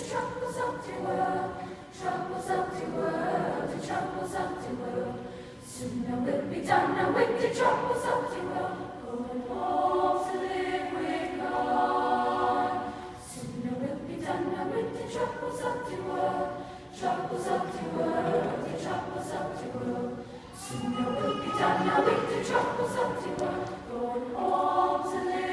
troubles of the world, troubles of the world, the troubles of the world. Soon I will be done now with the troubles of the world, going home to live with God. Soon I will be done now with the troubles of the world, troubles of the world, the troubles of the world. Soon I will be done now with the troubles of the world, going home to live.